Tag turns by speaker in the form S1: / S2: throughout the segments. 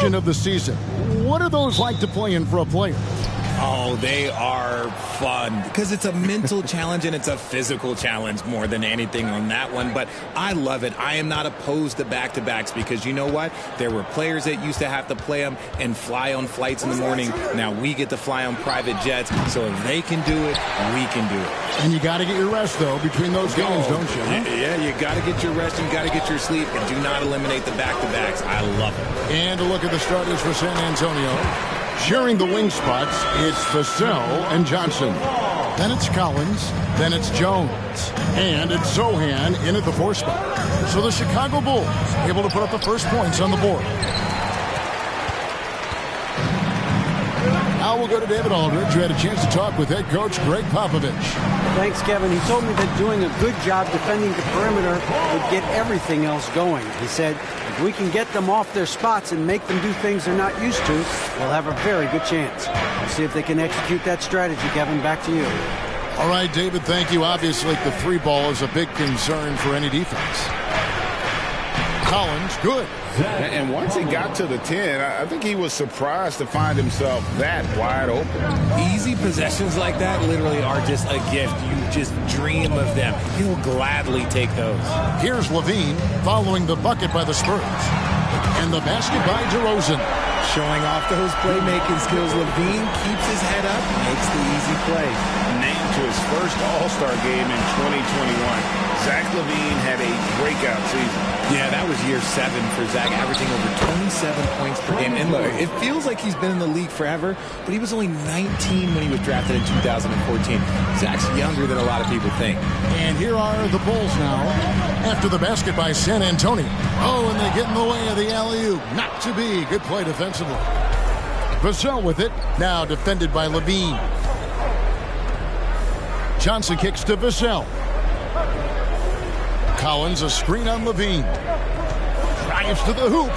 S1: division of the season. What are those like to play in for a player?
S2: Oh, they are fun because it's a mental challenge and it's a physical challenge more than anything on that one. But I love it. I am not opposed to back-to-backs because you know what? There were players that used to have to play them and fly on flights in the morning. Now we get to fly on private jets. So if they can do it, we can do it.
S1: And you got to get your rest, though, between those games, don't you? Huh?
S2: Yeah, you got to get your rest. You got to get your sleep. And do not eliminate the back-to-backs. I love it.
S1: And a look at the starters for San Antonio. Sharing the wing spots, it's Vassell and Johnson. Then it's Collins. Then it's Jones. And it's Zohan in at the 4 spot. So the Chicago Bulls able to put up the first points on the board. Now we'll go to David Aldridge, who had a chance to talk with head coach Greg Popovich.
S3: Thanks, Kevin. He told me that doing a good job defending the perimeter would get everything else going. He said, if we can get them off their spots and make them do things they're not used to, we'll have a very good chance. We'll see if they can execute that strategy, Kevin. Back to you.
S1: All right, David, thank you. Obviously, the 3 ball is a big concern for any defense. Collins, good.
S4: And once he got to the 10, I think he was surprised to find himself that wide open.
S2: Easy possessions like that literally are just a gift. You just dream of them. He'll gladly take those.
S1: Here's Levine following the bucket by the Spurs. And the basket by DeRozan.
S2: Showing off those playmaking skills, Levine keeps his head up, makes the easy play.
S4: Named to his first All-Star game in 2021. Zach LaVine had a breakout season.
S2: Yeah, that was year 7 for Zach, averaging over 27 points per game. And look, it feels like he's been in the league forever, but he was only 19 when he was drafted in 2014. Zach's younger than a lot of people think.
S1: And here are the Bulls now after the basket by San Antonio. Oh, and they get in the way of the alley-oop. Not to be. Good play defensively. Vassell with it. Now defended by Levine. Johnson kicks to Vassell. Collins, a screen on Levine. Drives to the hoop.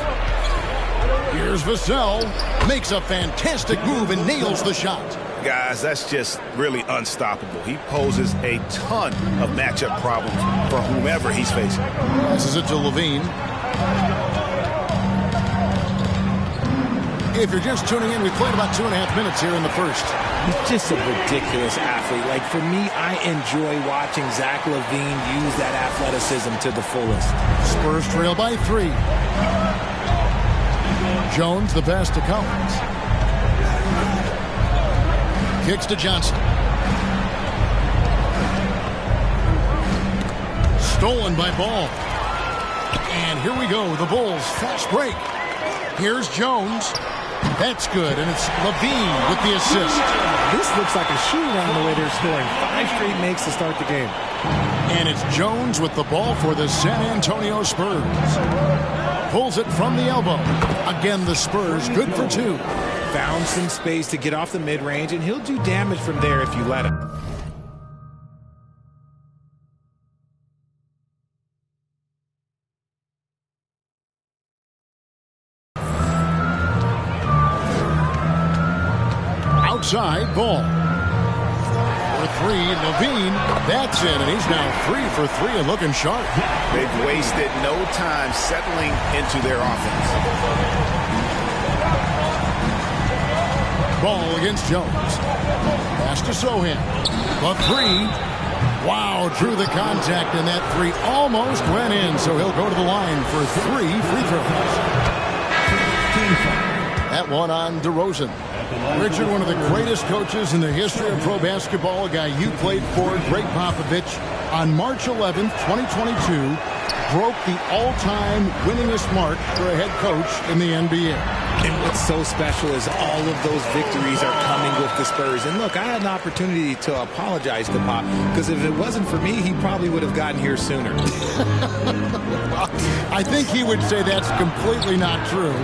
S1: Here's Vassell. Makes a fantastic move and nails the shot.
S4: Guys, that's just really unstoppable. He poses a ton of matchup problems for whomever he's facing.
S1: Passes it to Levine. If you're just tuning in, we played about 2.5 minutes here in the first.
S2: He's just a ridiculous athlete. Like, for me, I enjoy watching Zach LaVine use that athleticism to the fullest.
S1: Spurs trail by 3. Jones, the pass to Collins. Kicks to Johnson. Stolen by Ball. And here we go, the Bulls fast break. Here's Jones. That's good, and it's Levine with the assist.
S2: This looks like a shoot-around the way they're scoring. 5 straight makes to start the game.
S1: And it's Jones with the ball for the San Antonio Spurs. Pulls it from the elbow. Again, the Spurs good for 2.
S2: Found some space to get off the mid-range, and he'll do damage from there if you let him.
S1: Outside Ball. For 3, Levine. That's it, and he's now 3 for 3 and looking sharp.
S4: They've wasted no time settling into their offense.
S1: Ball against Jones. Pass to Zohan. The 3. Wow, drew the contact, and that 3 almost went in, so he'll go to the line for 3 free throws. That one on DeRozan. Richard, one of the greatest coaches in the history of pro basketball, a guy you played for, Greg Popovich, on March 11th, 2022, broke the all-time winningest mark for a head coach in the NBA.
S2: And what's so special is all of those victories are coming with the Spurs. And look, I had an opportunity to apologize to Pop, because if it wasn't for me, he probably would have gotten here sooner.
S1: I think he would say that's completely not true.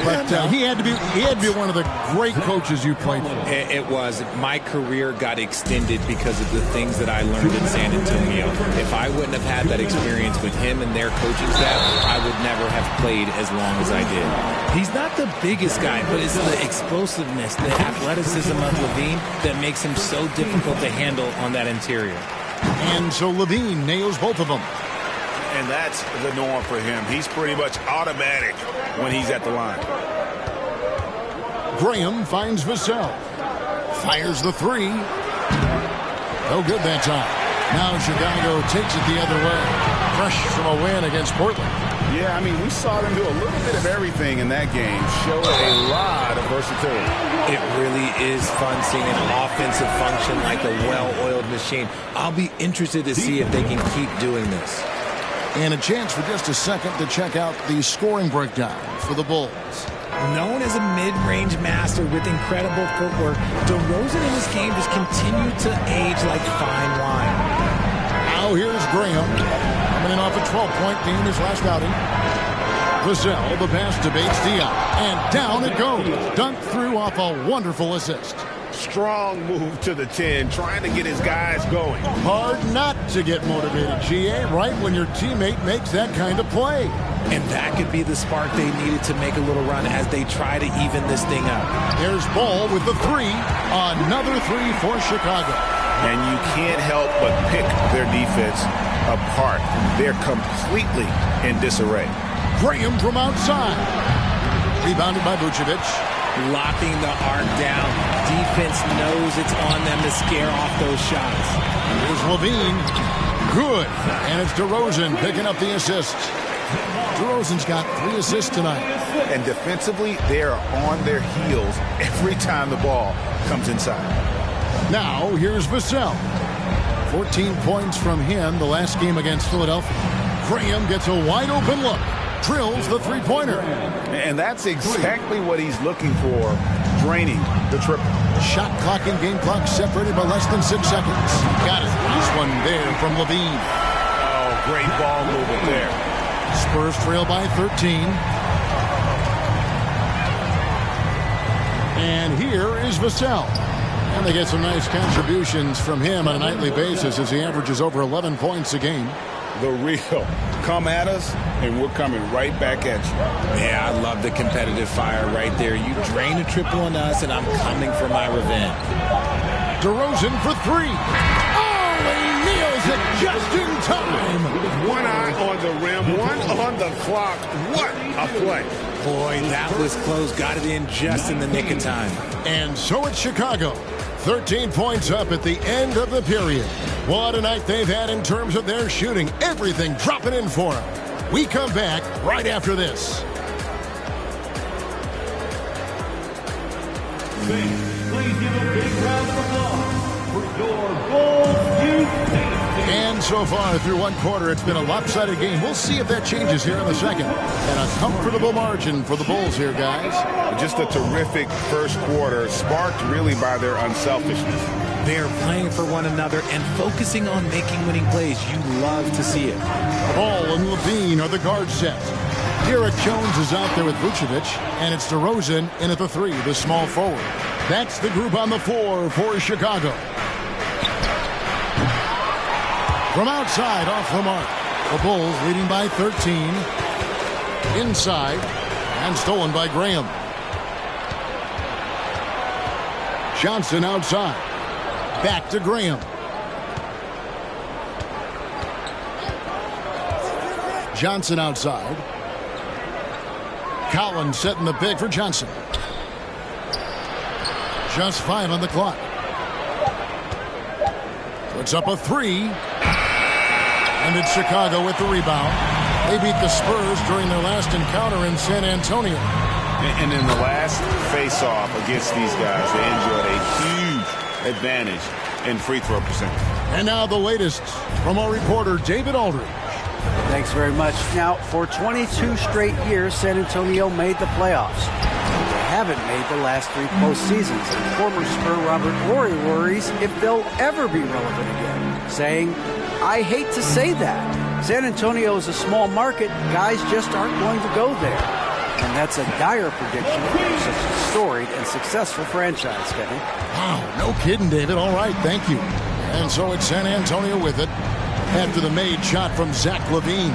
S1: But he had to be one of the great coaches you played for.
S2: It was. My career got extended because of the things that I learned in San Antonio. If I wouldn't have had that experience with him and their coaching staff, I would never have played as long as I did. He's not the biggest guy, but it's the explosiveness, the athleticism of Levine that makes him so difficult to handle on that interior.
S1: And so Levine nails both of them.
S4: And that's the norm for him. He's pretty much automatic when he's at the line.
S1: Graham finds Vassell. Fires the three. No good that time. Now Chicago takes it the other way. Fresh from a win against Portland.
S4: Yeah, I mean, we saw them do a little bit of everything in that game. Show a lot of versatility.
S2: It really is fun seeing an offensive function like a well-oiled machine. I'll be interested to see if they can keep doing this.
S1: And a chance for just a second to check out the scoring breakdown for the Bulls.
S2: Known as a mid-range master with incredible footwork, DeRozan in this game just continued to age like fine wine.
S1: Now here's Graham, coming in off a 12-point game his last outing. Vassell, the pass to Bates Diop, and down it goes. Dunked through off a wonderful assist.
S4: Strong move to the 10, trying to get his guys going.
S1: Hard not to get motivated, GA, right when your teammate makes that kind of play.
S2: And that could be the spark they needed to make a little run as they try to even this thing up.
S1: There's Ball with the three. Another three for Chicago.
S4: And you can't help but pick their defense apart. They're completely in disarray.
S1: Graham from outside. Rebounded by Vucevic.
S2: Locking the arc down. Defense knows it's on them to scare off those shots.
S1: Here's Levine. Good. And it's DeRozan picking up the assist. DeRozan's got 3 assists tonight.
S4: And defensively, they are on their heels every time the ball comes inside.
S1: Now, here's Vassell. 14 points from him the last game against Philadelphia. Graham gets a wide-open look. Drills the three-pointer.
S4: And that's exactly what he's looking for, draining the triple.
S1: Shot clock and game clock separated by less than 6 seconds. Got it. Nice one there from Levine.
S4: Oh, great ball movement there.
S1: Spurs trail by 13. And here is Vassell. And they get some nice contributions from him on a nightly basis as he averages over 11 points a game.
S4: The real. Come at us, and we're coming right back at you.
S2: Yeah, I love the competitive fire right there. You drain a triple on us, and I'm coming for my revenge.
S1: DeRozan for 3. Oh, he nails it just in time.
S4: One eye on the rim, one on the clock. What a play.
S2: Boy, that was close. Got it in just in the nick of time.
S1: And so it's Chicago. 13 points up at the end of the period. What a night they've had in terms of their shooting. Everything dropping in for them. We come back right after this.
S5: Please give a big round of applause for your Bulls youth team.
S1: And so far through one quarter, it's been a lopsided game. We'll see if that changes here in the second. And a comfortable margin for the Bulls here, guys.
S4: Just a terrific first quarter, sparked really by their unselfishness.
S2: They're playing for one another and focusing on making winning plays. You love to see it.
S1: Ball and Levine are the guard set. Derek Jones is out there with Vucevic, and it's DeRozan in at the 3, the small forward. That's the group on the floor for Chicago. From outside, off the mark. The Bulls leading by 13. Inside, and stolen by Graham. Johnson outside. Back to Graham. Johnson outside. Collins setting the pick for Johnson. Just 5 on the clock. Puts up a 3. And it's Chicago with the rebound. They beat the Spurs during their last encounter in San Antonio.
S4: And in the last face-off against these guys, they enjoyed a huge advantage in free throw percentage.
S1: And now the latest from our reporter, David Aldridge.
S3: Thanks very much. Now, for 22 straight years, San Antonio made the playoffs. They haven't made the last 3 postseasons. And former Spur Robert Horry worries if they'll ever be relevant again, saying, I hate to say that. San Antonio is a small market. Guys just aren't going to go there. And that's a dire prediction for such a storied and successful franchise, Kevin.
S1: Wow, no kidding, David. All right, thank you. And so it's San Antonio with it after the made shot from Zach LaVine.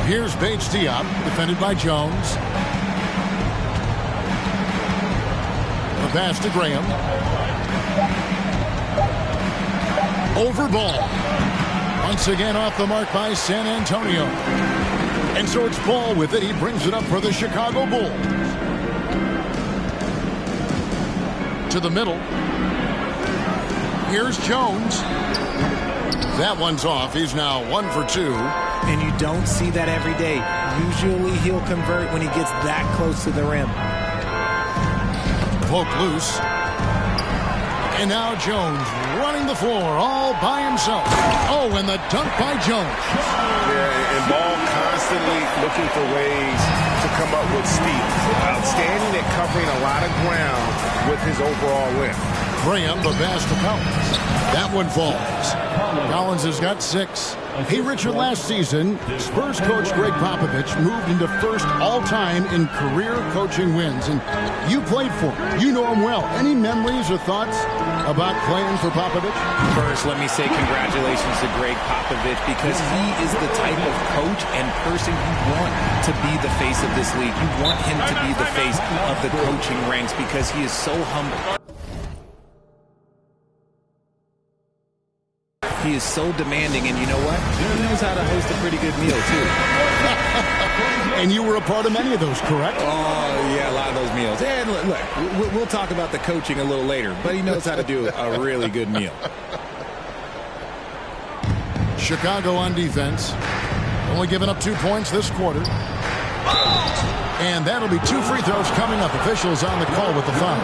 S1: Here's Bates Diop, defended by Jones. The pass to Graham. Over Ball. Once again off the mark by San Antonio. And so it's Ball with it. He brings it up for the Chicago Bulls. To the middle. Here's Jones. That one's off. He's now 1 for 2.
S2: And you don't see that every day. Usually he'll convert when he gets that close to the rim.
S1: Poke loose. And now Jones running the floor all by himself. Oh, and the dunk by Jones.
S4: Yeah, and Ball constantly looking for ways to come up with speed. Outstanding at covering a lot of ground with his overall length.
S1: Graham, the pass to Collins. That one falls. Collins has got 6. Hey, Richard, last season, Spurs coach Greg Popovich moved into first all-time in career coaching wins. And you played for him. You know him well. Any memories or thoughts about playing for Popovich?
S2: First, let me say congratulations to Greg Popovich because he is the type of coach and person you want to be the face of this league. You want him to be the face of the coaching ranks because he is so humble. He is so demanding, and you know what? He knows how to host a pretty good meal, too.
S1: And you were a part of many of those, correct?
S2: Oh, yeah, a lot of those meals. And look, we'll talk about the coaching a little later, but he knows how to do a really good meal.
S1: Chicago on defense. Only giving up 2 points this quarter. And that'll be 2 free throws coming up. Officials on the call with the foul.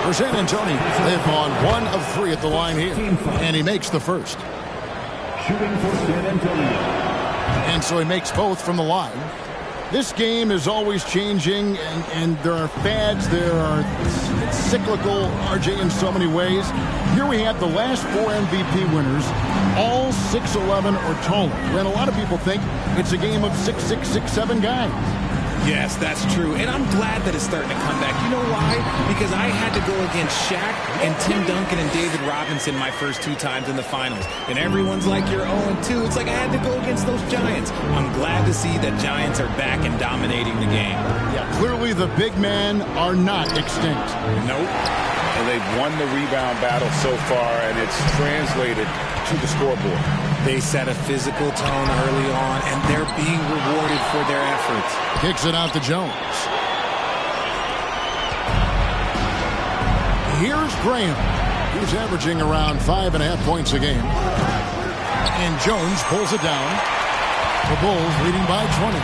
S1: For San Antonio, they've gone 1 of 3 at the line here. And he makes the first.
S5: Shooting for San Antonio.
S1: And so he makes both from the line. This game is always changing, and there are fads, it's cyclical, RJ, in so many ways. Here we have the last 4 MVP winners, all 6'11" or taller. And a lot of people think it's a game of 6'6", 6'7" guys.
S2: Yes, that's true. And I'm glad that it's starting to come back. You know why? Because I had to go against Shaq and Tim Duncan and David Robinson my first 2 times in the finals. And everyone's like, you're 0-2. It's like I had to go against those Giants. I'm glad to see that Giants are back and dominating the game.
S1: Yeah, clearly the big men are not extinct.
S2: Nope.
S4: And they've won the rebound battle so far, and it's translated to the scoreboard.
S2: They set a physical tone early on, and they're being rewarded for their efforts.
S1: Kicks it out to Jones. Here's Graham. He's averaging around 5.5 points a game. And Jones pulls it down. The Bulls leading by 20.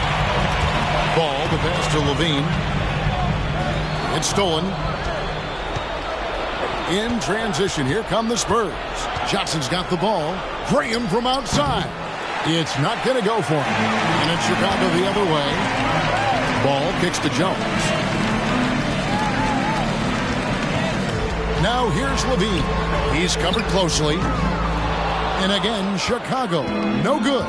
S1: Ball, the pass to Levine. It's stolen. In transition, here come the Spurs. Johnson's got the ball. Graham from outside. It's not going to go for him. And it's Chicago the other way. Ball kicks to Jones. Now here's Levine. He's covered closely. And again, Chicago. No good.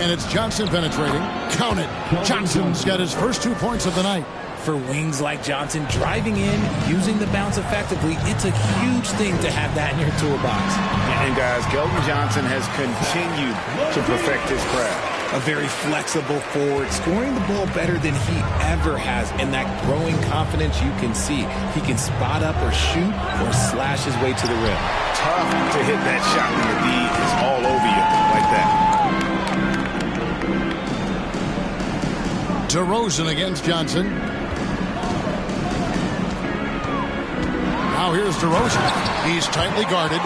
S1: And it's Johnson penetrating. Count it. Johnson's got his first 2 points of the night.
S2: For wings like Johnson, driving in, using the bounce effectively, it's a huge thing to have that in your toolbox.
S4: And guys, Keldon Johnson has continued to perfect his craft.
S2: A very flexible forward, scoring the ball better than he ever has, and that growing confidence you can see. He can spot up or shoot or slash his way to the rim.
S4: Tough to hit that shot when the D is all over you like that.
S1: DeRozan against Johnson. Now here's DeRozan. He's tightly guarded.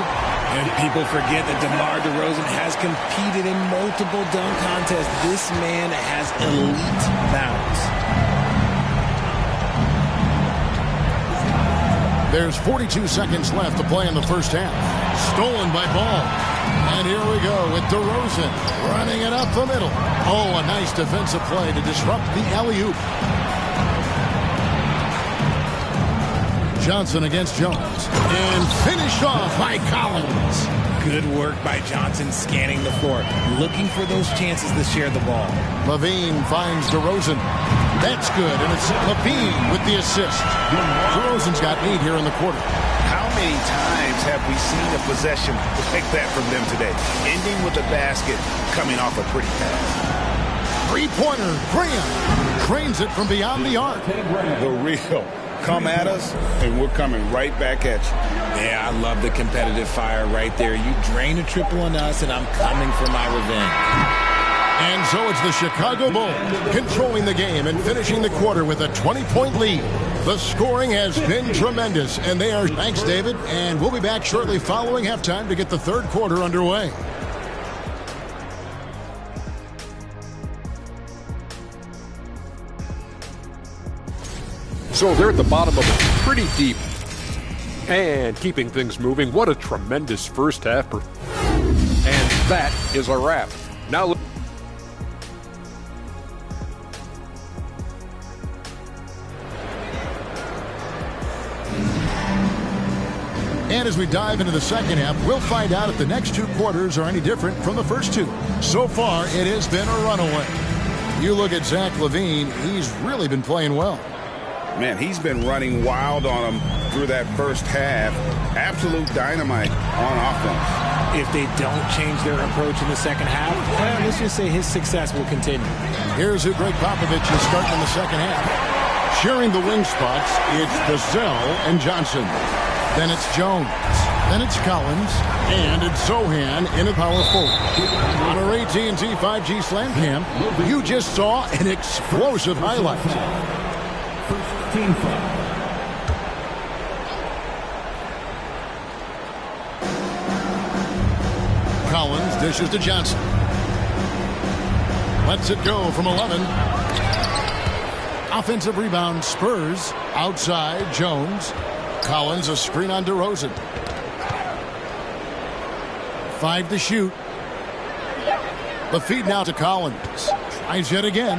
S2: And people forget that DeMar DeRozan has competed in multiple dunk contests. This man has elite bounce.
S1: There's 42 seconds left to play in the first half. Stolen by Ball. And here we go with DeRozan running it up the middle. Oh, a nice defensive play to disrupt the alley-oop. Johnson against Jones. And finished off by Collins.
S2: Good work by Johnson scanning the floor, looking for those chances to share the ball.
S1: Levine finds DeRozan. That's good, and it's Levine with the assist. DeRozan's got 8 here in the quarter.
S4: How many times have we seen a possession like that from them today? Ending with a basket, coming off a pretty pass.
S1: Three-pointer, Graham trains it from beyond the arc.
S4: The real. Come at us, and we're coming right back at you.
S2: Yeah, I love the competitive fire right there. You drain a triple on us, and I'm coming for my revenge.
S1: And so it's the Chicago Bulls controlling the game and finishing the quarter with a 20-point lead. The scoring has been tremendous, and they are... Thanks, David, and we'll be back shortly following halftime to get the third quarter underway.
S6: So they're at the bottom of it pretty deep. And keeping things moving, what a tremendous first half. And that is a wrap. Now...
S1: And as we dive into the second half, we'll find out if the next two quarters are any different from the first two. So far, it has been a runaway. You look at Zach LaVine, he's really been playing well.
S4: Man, he's been running wild on him through that first half. Absolute dynamite on offense.
S2: If they don't change their approach in the second half, let's just say his success will continue.
S1: Here's who Greg Popovich is starting in the second half. Sharing the wing spots, it's Vassell and Johnson. Then it's Jones. Then it's Collins. And it's Sohan in a power forward. On our AT&T 5G Slam Cam, you just saw an explosive highlight.
S5: First team foul.
S1: Collins dishes to Johnson. Lets it go from 11. Offensive rebound, Spurs. Outside, Jones. Collins, a screen on DeRozan. 5 to shoot. The feed now to Collins. Tries yet again.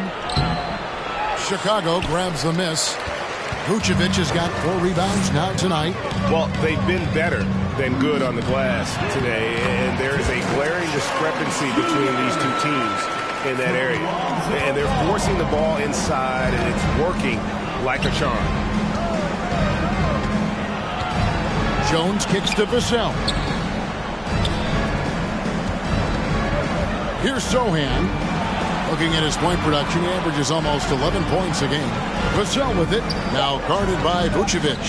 S1: Chicago grabs the miss. Vucevic has got 4 rebounds now tonight.
S4: Well, they've been better than good on the glass today, and there is a glaring discrepancy between these two teams in that area. And they're forcing the ball inside, and it's working like a charm.
S1: Jones kicks to Vassell. Here's Sohan. Looking at his point production, he averages almost 11 points a game. Vassell with it. Now guarded by Vucevic.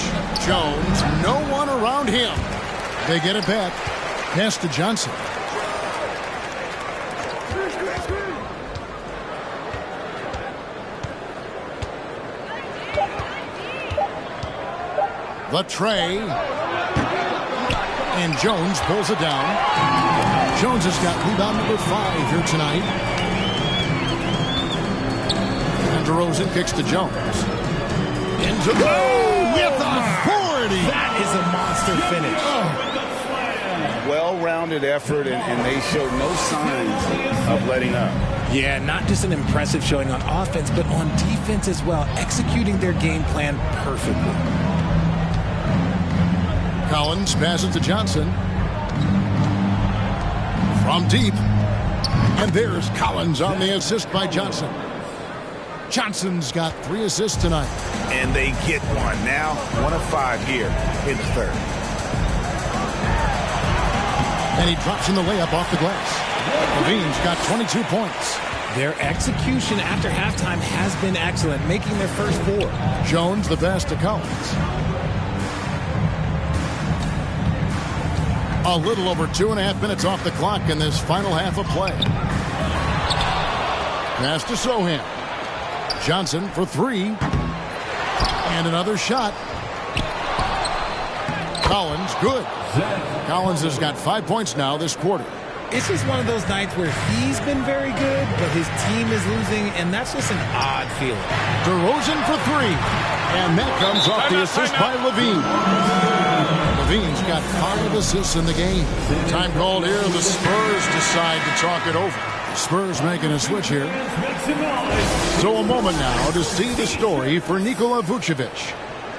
S1: Jones, no one around him. They get it back. Pass to Johnson. The tray. And Jones pulls it down. Jones has got rebound number 5 here tonight. And DeRozan kicks to Jones. Into the with authority.
S2: That is a monster finish.
S4: Well-rounded effort, and they showed no signs of letting up.
S2: Yeah, not just an impressive showing on offense, but on defense as well, executing their game plan perfectly.
S1: Collins passes to Johnson. From deep. And there's Collins on the assist by Johnson. Johnson's got 3 assists tonight.
S4: And they get one. Now 1 of 5 here in the third.
S1: And he drops in the layup off the glass. LaVine's got 22 points.
S2: Their execution after halftime has been excellent, making their first 4.
S1: Jones the pass to Collins. A little over 2.5 minutes off the clock in this final half of play. Pass to Sohan. Johnson for 3. And another shot. Collins, good. Collins has got 5 points now this quarter.
S2: It's just one of those nights where he's been very good, but his team is losing, and that's just an odd feeling.
S1: DeRozan for 3. And that comes off the assist by LaVine. LaVine's got 5 assists in the game. Time called here. The Spurs decide to talk it over. Spurs making a switch here. So a moment now to see the story for Nikola Vucevic.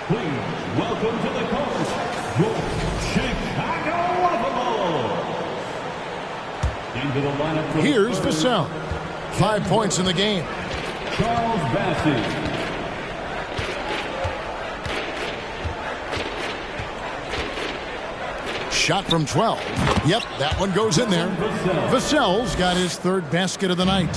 S5: Please welcome to the court, your Chicago Bulls. Into the lineup.
S1: Here's Vassell. 5 points in the game.
S5: Charles Bassey.
S1: Shot from 12. Yep, that one goes in there. Vassell's got his 3rd basket of the night.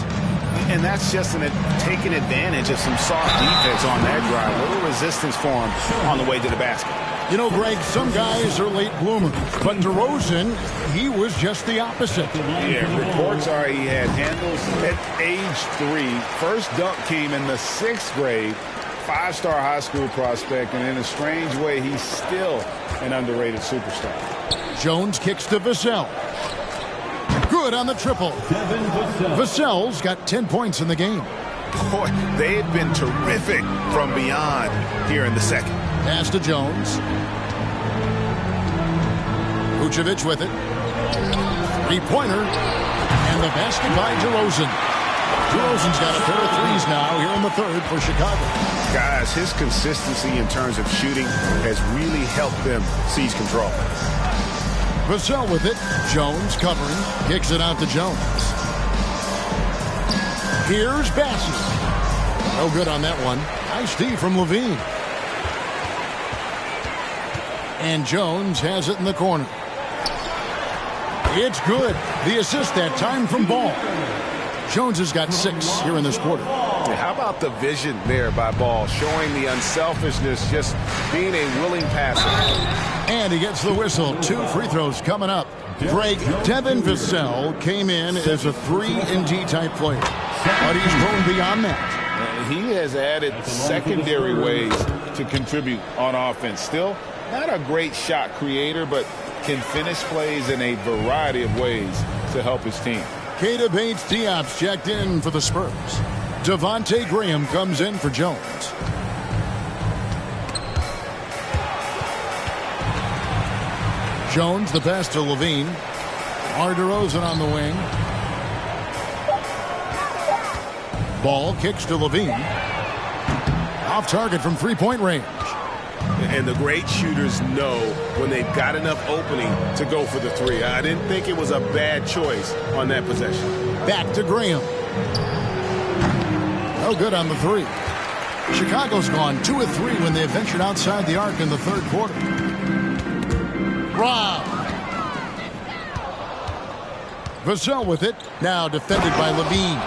S4: And that's just taking advantage of some soft defense on that drive. Little resistance for him on the way to the basket.
S1: You know, Greg, some guys are late bloomers, but DeRozan, he was just the opposite.
S4: Yeah, reports are he had handles at age 3. First dunk came in the 6th grade. 5-star high school prospect, and in a strange way, he's still an underrated superstar.
S1: Jones kicks to Vassell. Good on the triple. Vassell's got 10 points in the game.
S4: Boy, they have been terrific from beyond here in the second.
S1: Pass to Jones. Vucevic with it. Three-pointer. And the basket by DeRozan. DeRozan's got a pair of threes now here in the third for Chicago.
S4: Guys, his consistency in terms of shooting has really helped them seize control.
S1: Vassell with it. Jones covering. Kicks it out to Jones. Here's Bassett. No good on that one. Nice D from Levine. And Jones has it in the corner. It's good. The assist that time from Ball. Jones has got 6 here in this quarter.
S4: How about the vision there by Ball, showing the unselfishness, just being a willing passer.
S1: And he gets the whistle. 2 free throws coming up. Greg, Devin Vassell came in as a 3-and-D type player. But he's grown beyond that.
S4: He has added secondary ways to contribute on offense. Still, not a great shot creator, but can finish plays in a variety of ways to help his team.
S1: Keita Bates-Diop's checked in for the Spurs. Devontae Graham comes in for Jones. Jones, the pass to Levine. DeRozan on the wing. Ball kicks to Levine. Off target from three-point range.
S4: And the great shooters know when they've got enough opening to go for the three. I didn't think it was a bad choice on that possession.
S1: Back to Graham. No good on the three. Chicago's gone 2 of 3 when they ventured outside the arc in the third quarter. Rob. Vassell with it. Now defended by Levine.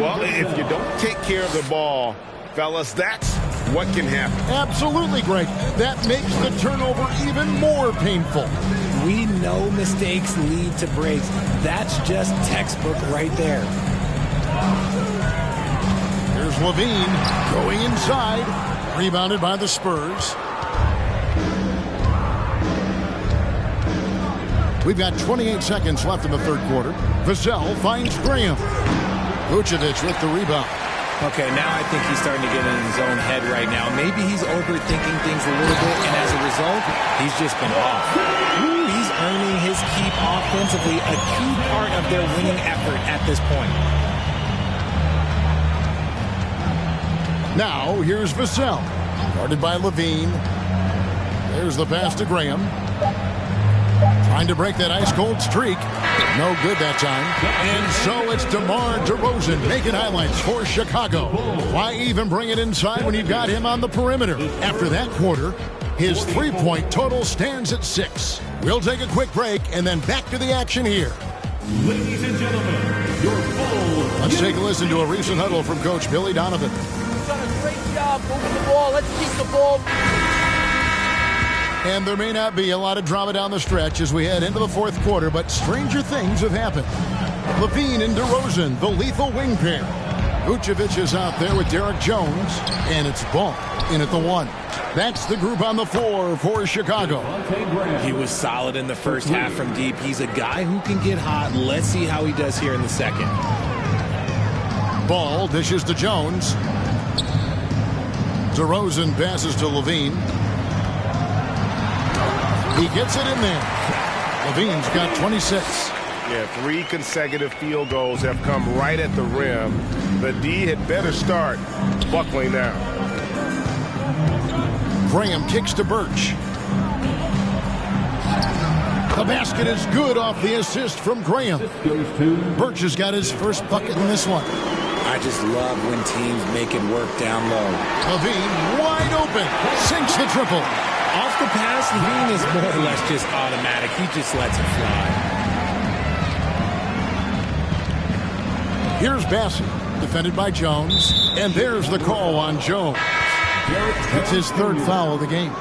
S4: Well, if you don't take care of the ball, fellas, that's what can happen.
S1: Absolutely, Greg. That makes the turnover even more painful.
S2: We know mistakes lead to breaks. That's just textbook right there.
S1: Here's Levine going inside. Rebounded by the Spurs. We've got 28 seconds left in the third quarter. Vassell finds Graham. Vucevic with the rebound.
S2: Okay, now I think he's starting to get in his own head right now. Maybe he's overthinking things a little bit, and as a result, he's just been off. Ooh, he's earning his keep offensively, a key part of their winning effort at this point.
S1: Now, here's Vassell. Guarded by Levine. There's the pass to Graham. Trying to break that ice-cold streak. No good that time. And so it's DeMar DeRozan making highlights for Chicago. Why even bring it inside when you've got him on the perimeter? After that quarter, his three-point total stands at 6. We'll take a quick break and then back to the action here.
S5: Ladies and gentlemen, your Bulls.
S1: Let's take a listen to a recent huddle from Coach Billy Donovan.
S7: He's done a great job moving the ball. Let's keep the ball.
S1: And there may not be a lot of drama down the stretch as we head into the fourth quarter, but stranger things have happened. Levine and DeRozan, the lethal wing pair. Vucevic is out there with Derek Jones, and it's Ball in at the 1. That's the group on the floor for Chicago.
S2: He was solid in the first half from deep. He's a guy who can get hot. Let's see how he does here in the second.
S1: Ball dishes to Jones. DeRozan passes to Levine. He gets it in there. Levine's got 26.
S4: Yeah, 3 consecutive field goals have come right at the rim. The D had better start buckling now.
S1: Graham kicks to Birch. The basket is good off the assist from Graham. Birch has got his first bucket in this one.
S2: I just love when teams make it work down low.
S1: Levine wide open. Sinks the triple.
S2: Off the pass, Levine is more or less just automatic. He just lets it fly.
S1: Here's Bassett. defended by Jones. And there's the call on Jones. It's his third foul of the game.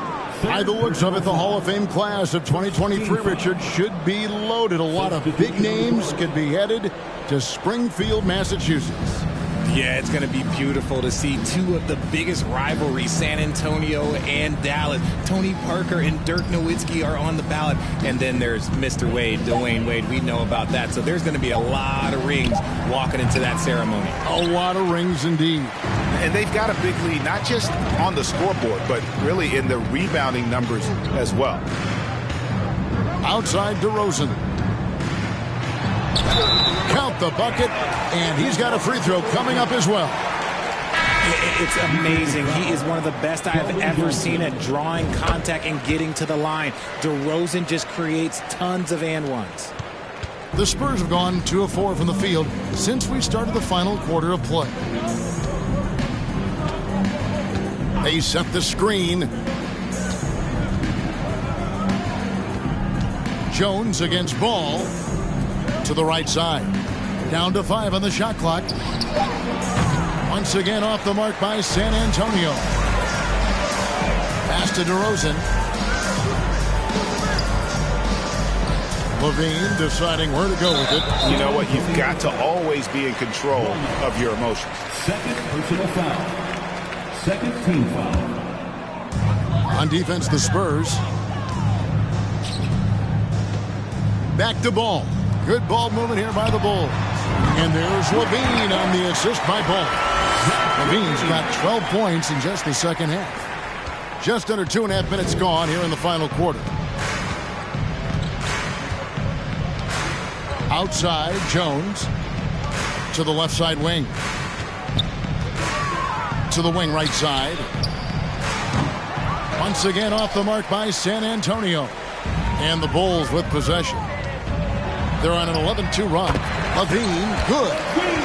S1: By the looks of it, the Hall of Fame class of 2023, Richard, should be loaded. A lot of big names could be headed to Springfield, Massachusetts.
S2: Yeah, it's going to be beautiful to see two of the biggest rivalries, San Antonio and Dallas. Tony Parker and Dirk Nowitzki are on the ballot. And then there's Mr. Wade, Dwayne Wade. We know about that. So there's going to be a lot of rings walking into that ceremony.
S1: A lot of rings indeed.
S8: And they've got a big lead, not just on the scoreboard, but really in the rebounding numbers as well.
S1: Outside DeRozan. Count the bucket, and he's got a free throw coming up as well.
S2: It's amazing. He is one of the best I have ever seen at drawing contact and getting to the line. DeRozan just creates tons of and ones.
S1: The Spurs have gone 2 of 4 from the field since we started the final quarter of play. They set the screen. Jones against Ball. To the right side. Down to 5 on the shot clock. Once again off the mark by San Antonio. Pass to DeRozan. Levine deciding where to go with it.
S8: You know what? You've got to always be in control of your emotions.
S5: Second personal foul. Second team foul.
S1: On defense, the Spurs. Back to Ball. Good ball movement here by the Bulls. And there's Levine on the assist by Ball. Levine's got 12 points in just the second half. Just under 2.5 minutes gone here in the final quarter. Outside, Jones. To the left side wing. To the wing right side. Once again off the mark by San Antonio. And the Bulls with possession. They're on an 11-2 run. Levine, good.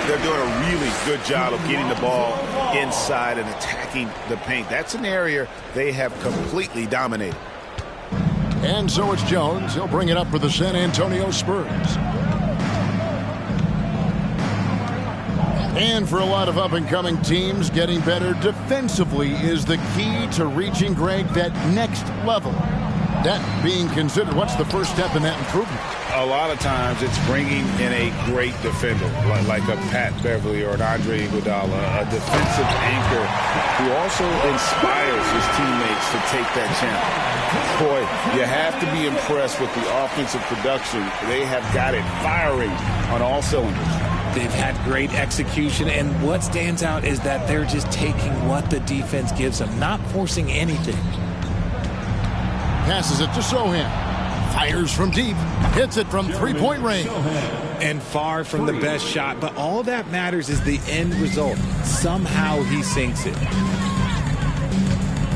S8: They're doing a really good job of getting the ball inside and attacking the paint. That's an area they have completely dominated.
S1: And so it's Jones. He'll bring it up for the San Antonio Spurs. And for a lot of up-and-coming teams, getting better defensively is the key to reaching, Greg, that next level. That being considered, what's the first step in that improvement?
S8: A lot of times it's bringing in a great defender, like a Pat Beverly or an Andre Iguodala, a defensive anchor who also inspires his teammates to take that challenge. Boy, you have to be impressed with the offensive production. They have got it firing on all cylinders.
S2: They've had great execution, and what stands out is that they're just taking what the defense gives them, not forcing anything.
S1: Passes it to Sohan. Fires from deep. Hits it from three-point range.
S2: And far from the best shot, but all that matters is the end result. Somehow he sinks it.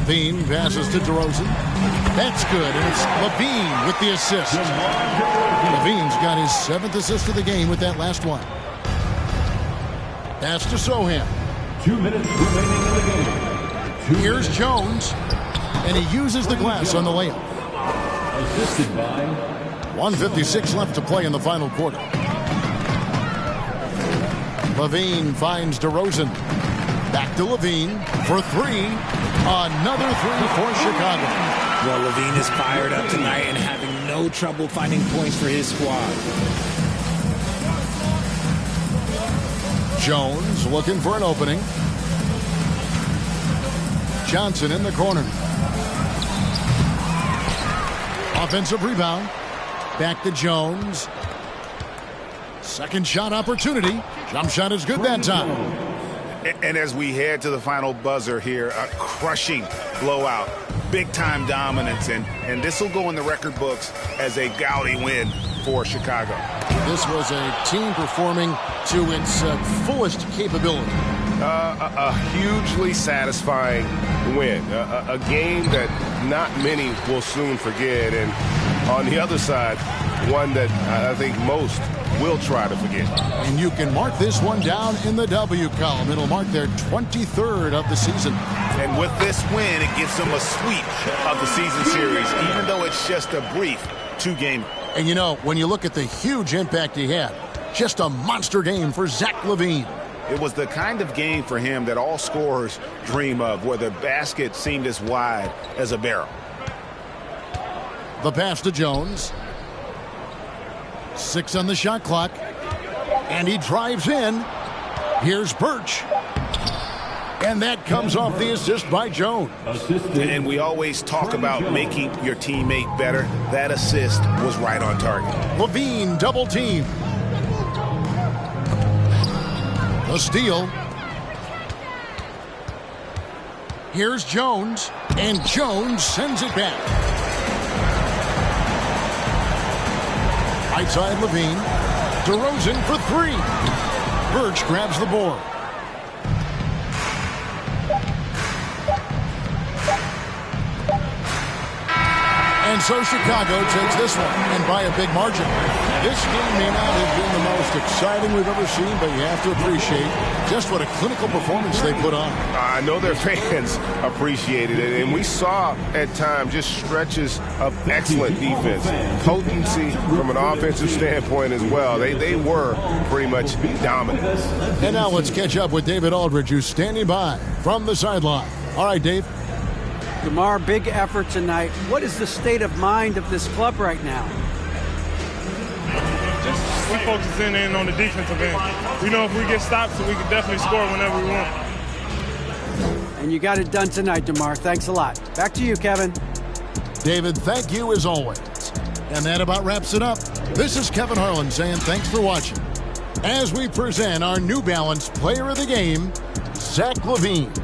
S1: Levine passes to DeRozan. That's good, and it's Levine with the assist. Levine's got his 7th assist of the game with that last one. Pass to Sohan.
S5: 2 minutes remaining in the game.
S1: Here's Jones, and he uses the glass on the layup.
S5: Assisted by
S1: 1:56 left to play in the final quarter. Levine finds DeRozan. Back to Levine for 3. Another 3 for Chicago.
S2: Well, Levine is fired up tonight and having no trouble finding points for his squad.
S1: Jones looking for an opening. Johnson in the corner. Offensive rebound. Back to Jones. Second shot opportunity. Jump shot is good that time.
S8: And as we head to the final buzzer here, a crushing blowout, big-time dominance, and this will go in the record books as a gaudy win for Chicago.
S1: This was a team performing to its fullest capability.
S4: A hugely satisfying win. A game that not many will soon forget. And on the other side, one that I think most will try to forget.
S1: And you can mark this one down in the W column. It'll mark their 23rd of the season.
S8: And with this win, it gives them a sweep of the season series, even though it's just a brief 2-game.
S1: And you know, when you look at the huge impact he had, just a monster game for Zach LaVine.
S8: It was the kind of game for him that all scorers dream of, where the basket seemed as wide as a barrel.
S1: The pass to Jones. 6 on the shot clock. And he drives in. Here's Birch. And that comes off the assist by Jones.
S8: And we always talk about making your teammate better. That assist was right on target.
S1: Levine double team. The steal. Here's Jones. And Jones sends it back. Right side Levine. DeRozan for 3. Birch grabs the board. And so Chicago takes this one, and by a big margin. This game may not have been the most exciting we've ever seen, but you have to appreciate just what a clinical performance they put on.
S4: I know their fans appreciated it, and we saw at times just stretches of excellent defense, potency from an offensive standpoint as well. They were pretty much dominant.
S1: And now let's catch up with David Aldridge, who's standing by from the sideline. All right, Dave.
S3: DeMar, big effort tonight. What is the state of mind of this club right now?
S9: Just we focusing in on the defensive end. We know if we get stops, we can definitely score whenever we want.
S3: And you got it done tonight, DeMar. Thanks a lot. Back to you, Kevin.
S1: David, thank you as always. And that about wraps it up. This is Kevin Harlan saying thanks for watching as we present our New Balance Player of the Game, Zach LaVine.